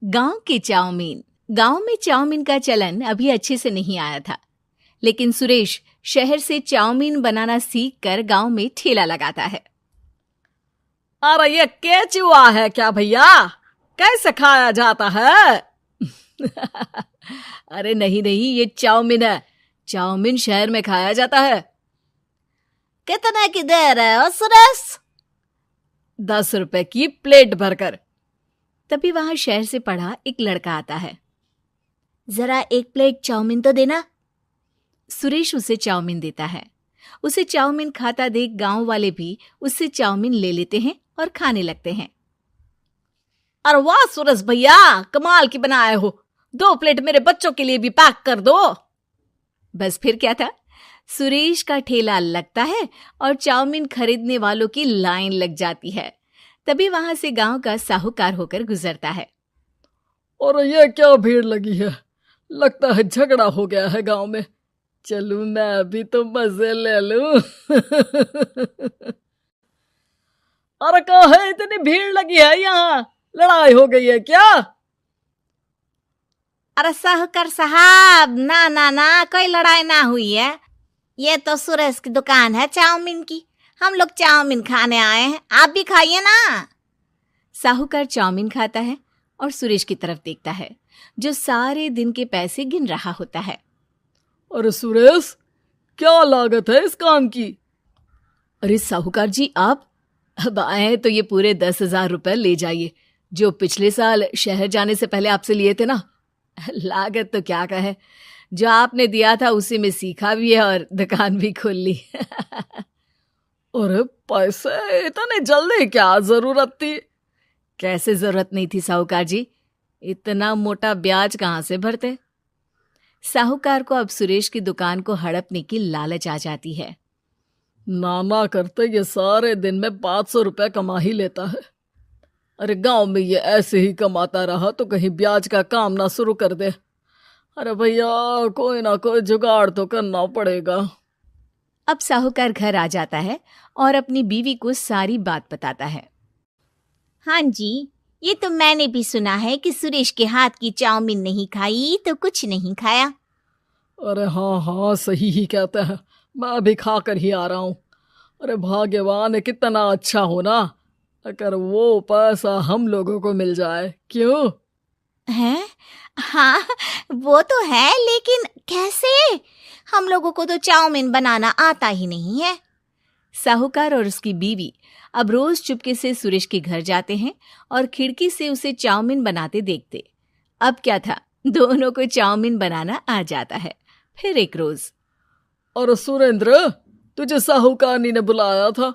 गांव की चाउमीन। गांव में चाउमीन का चलन अभी अच्छे से नहीं आया था, लेकिन सुरेश शहर से चाउमीन बनाना सीखकर गांव में ठेला लगाता है। अरे ये केचुआ है क्या भैया? कैसे खाया जाता है? अरे नहीं, ये चाउमीन है। चाउमीन शहर में खाया जाता है। कितने की दे रहे हो सुरेश? 10 रुपए की प्लेट भरकर। तभी वहां शहर से पढ़ा एक लड़का आता है। जरा एक प्लेट चाउमीन तो देना। सुरेश उसे चाउमीन देता है। उसे चाउमीन खाता देख गांव वाले भी उससे चाउमीन ले लेते हैं और खाने लगते हैं। अरे वाह सुरेश भैया, कमाल की बनाए हो। 2 प्लेट मेरे बच्चों के लिए भी पैक कर दो। बस फिर क्या था, सुरेश का ठेला लगता है और चाउमीन खरीदने वालों की लाइन लग जाती है। तभी वहां से गांव का साहूकार होकर गुजरता है। और ये क्या भीड़ लगी है? लगता है झगड़ा हो गया है गांव में। चलूं मैं अभी तो मजे ले लूं। अरे कहाँ है, इतनी भीड़ लगी है यहाँ? लड़ाई हो गई है क्या? अरे साहूकार साहब, ना ना ना, कोई लड़ाई ना हुई है। ये तो सुरेश की दुकान है चाउमीन की। हम लोग चाउमीन खाने आए हैं, आप भी खाइए ना। साहूकार चाउमीन खाता है और सुरेश की तरफ देखता है, जो सारे दिन के पैसे गिन रहा होता है। अरे सुरेश, क्या लागत है इस काम की? अरे साहूकार जी, आप अब आए तो ये पूरे 10,000 रुपए ले जाइए, जो पिछले साल शहर जाने से पहले आपसे लिए थे ना। लागत तो क्या कहे, जो आपने दिया था उसी में सीखा भी है और दुकान भी खोल ली। अरे पैसे इतने जल्दी क्या जरूरत थी? कैसे जरूरत नहीं थी साहूकार जी, इतना मोटा ब्याज कहाँ से भरते। साहूकार को अब सुरेश की दुकान को हड़पने की लालच आ जाती है। नाना करते ये सारे दिन में 500 रुपए कमा ही लेता है। अरे गांव में ये ऐसे ही कमाता रहा तो कहीं ब्याज का काम ना शुरू कर दे। अरे भैया, कोई ना कोई जुगाड़ तो करना पड़ेगा। अब साहूकार घर आ जाता है और अपनी बीवी को सारी बात बताता है। हाँ जी, ये तो मैंने भी सुना है कि सुरेश के हाथ की चाउमीन नहीं खाई तो कुछ नहीं खाया। अरे हाँ, सही ही कहते हैं। मैं भी खा कर ही आ रहा हूँ। अरे भाग्यवान है, कितना अच्छा हो ना अगर वो पैसा हम लोगों को मिल जाए। क्यों हैं? हाँ, वो तो है, लेकिन कैसे? हम लोगों को तो चाउमीन बनाना आता ही नहीं है। साहूकार और उसकी बीवी अब रोज चुपके से सुरेश के घर जाते हैं और खिड़की से उसे चाउमीन बनाते देखते। अब क्या था, दोनों को चाउमीन बनाना आ जाता है। फिर एक रोज, और सुरेंद्र, तुझे साहूकारनी ने बुलाया था।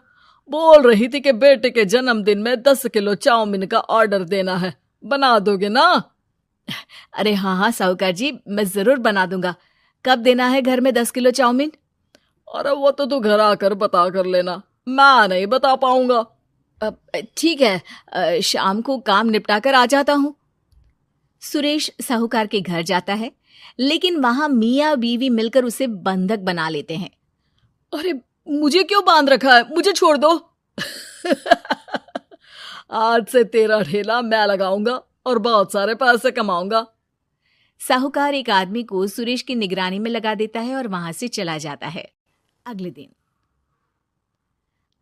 बोल रही थी कि बेटे के जन्मदिन में 10 किलो चाउमीन का ऑर्डर देना है। बना दोगे ना? अरे हाँ साहूकार जी, मैं जरूर बना दूंगा। कब देना है घर में 10 किलो चाउमीन? अरे वो तो तू घर आकर बता कर लेना, मैं नहीं बता पाऊंगा। ठीक है, शाम को काम निपटा कर आ जाता हूँ। सुरेश साहूकार के घर जाता है, लेकिन वहां मियाँ बीवी मिलकर उसे बंधक बना लेते हैं। अरे मुझे क्यों बांध रखा है? मुझे छोड़ दो। आज से तेरा ठेला मैं लगाऊंगा और बहुत सारे पैसे कमाऊंगा। साहूकार एक आदमी को सुरेश की निगरानी में लगा देता है और वहां से चला जाता है। अगले दिन,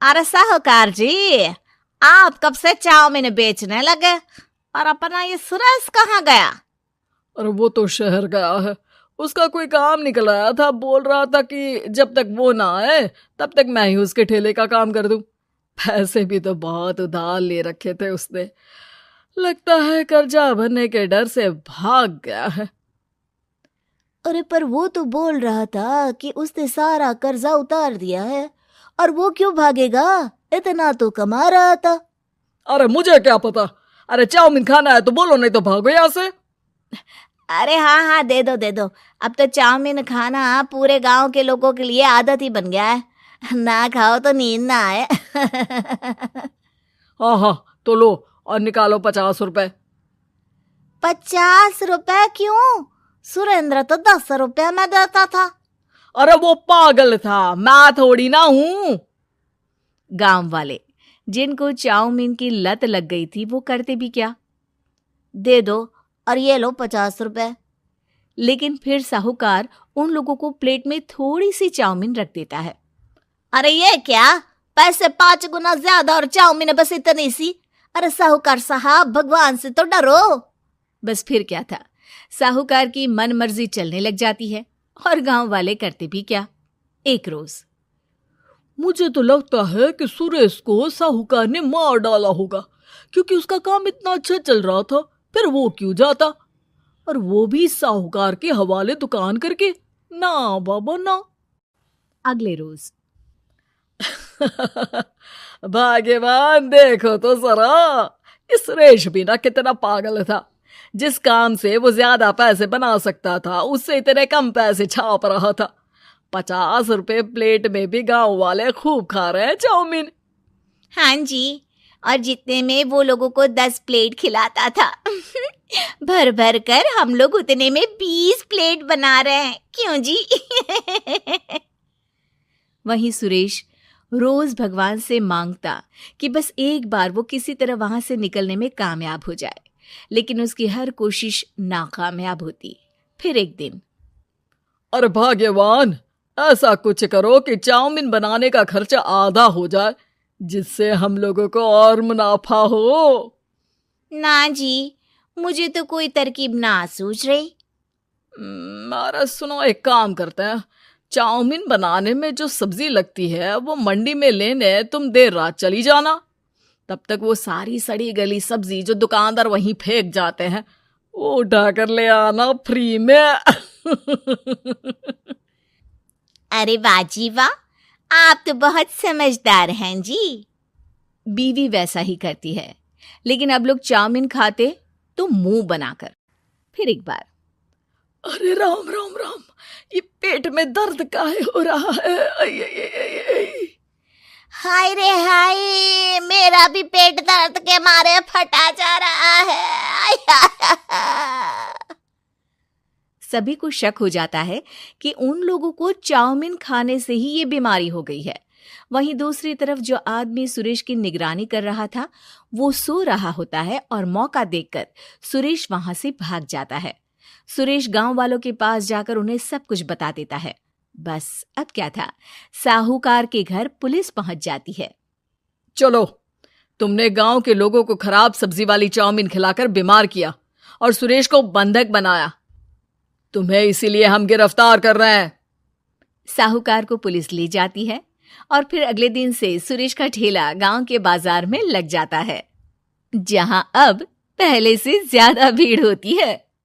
अरे साहूकार जी, आप कब से चाउमीन बेचने लगे और अपना ये सुरेश कहाँ गया? अरे वो तो शहर गया है, उसका कोई काम निकल आया था। बोल रहा था कि जब तक वो ना आए तब तक मैं ही उसके ठेले का काम कर दूं। पैसे भी तो बहुत उधार ले रखे थे उसने। लगता है कर्जा भरने के डर से भाग गया है। अरे पर वो तो बोल रहा था कि उसने सारा कर्जा उतार दिया है, और वो क्यों भागेगा? इतना तो कमा रहा था। अरे मुझे क्या पता। अरे चाउमीन खाना है तो बोलो, नहीं तो भागो यहाँ से। अरे हाँ, दे दो। अब तो चाउमीन खाना पूरे गांव के लोगों के लिए आदत ही बन गया है। ना खाओ तो नींद ना आए। हाँ, तो लो और निकालो 50 रुपए। 50 रुपए क्यों? सुरेंद्र तो 10 रुपए में देता था। अरे वो पागल था, मैं थोड़ी ना हूँ। गांव वाले, जिनको चाउमीन की लत लग गई थी, वो करते भी क्या? दे दो, और ये लो 50 रुपए। लेकिन फिर साहूकार उन लोगों को प्लेट में थोड़ी सी चाउमीन रख देता है। अरे ये क्या, पैसे 5 गुना ज्यादा और चाउमीन बस इतनी सी। अरे साहूकार साहब, भगवान से तो डरो। बस फिर क्या था, साहूकार की मन मर्जी चलने लग जाती है और गांव वाले करते भी क्या। एक रोज मुझे तो लगता है कि सुरेश को साहूकार ने मार डाला होगा, क्योंकि उसका काम इतना अच्छा चल रहा था, फिर वो क्यों जाता, और वो भी साहूकार के हवाले दुकान करके। ना बाबा ना। अगले रोज भाग्यवान, देखो तो जरा, इस सुरेश भी ना कितना पागल था। जिस काम से वो ज्यादा पैसे बना सकता था, उससे इतने कम पैसे छाप रहा था। 50 रुपए प्लेट में भी गांव वाले खूब खा रहे हैं चाउमीन। हाँ जी, और जितने में वो लोगों को 10 प्लेट खिलाता था भर भर कर हम लोग उतने में 20 प्लेट बना रहे हैं। क्यों जी? वहीं सुरेश रोज भगवान से मांगता कि बस एक बार वो किसी तरह वहां से निकलने में कामयाब हो जाए, लेकिन उसकी हर कोशिश नाकामयाब होती। फिर एक दिन, अरे भाग्यवान, ऐसा कुछ करो कि चाउमीन बनाने का खर्चा आधा हो जाए, जिससे हम लोगों को और मुनाफा हो। ना जी, मुझे तो कोई तरकीब ना सूझ रही। अरे सुनो, एक काम करते हैं, चाउमीन बनाने में जो सब्जी लगती है वो मंडी में लेने तुम देर रात चली जाना। तब तक वो सारी सड़ी गली सब्जी जो दुकानदार वहीं फेंक जाते हैं, वो उठा कर ले आना फ्री में। अरे वाह जी वाह, आप तो बहुत समझदार हैं जी। बीवी वैसा ही करती है, लेकिन अब लोग चाउमीन खाते तो मुंह बनाकर। फिर एक बार, अरे राम राम राम, ये पेट में दर्द काहे हो रहा है? आई, आई, आई, आई, आई। हाय रे हाय, मेरा भी पेट दर्द के मारे फटा जा रहा है। सभी को शक हो जाता है कि उन लोगों को चाउमीन खाने से ही ये बीमारी हो गई है। वहीं दूसरी तरफ जो आदमी सुरेश की निगरानी कर रहा था, वो सो रहा होता है और मौका देखकर सुरेश वहां से भाग जाता है। सुरेश गांव वालों के पास जाकर उन्हें सब कुछ बता देता है। बस अब क्या था, साहूकार के घर पुलिस पहुंच जाती है। चलो, तुमने गांव के लोगों को खराब सब्जी वाली चाउमीन खिलाकर बीमार किया और सुरेश को बंधक बनाया। तुम्हें इसीलिए हम गिरफ्तार कर रहे हैं। साहूकार को पुलिस ले जाती है और फिर अगले दिन से सुरेश का ठेला गांव के बाजार में लग जाता है, जहां अब पहले से ज्यादा भीड़ होती है।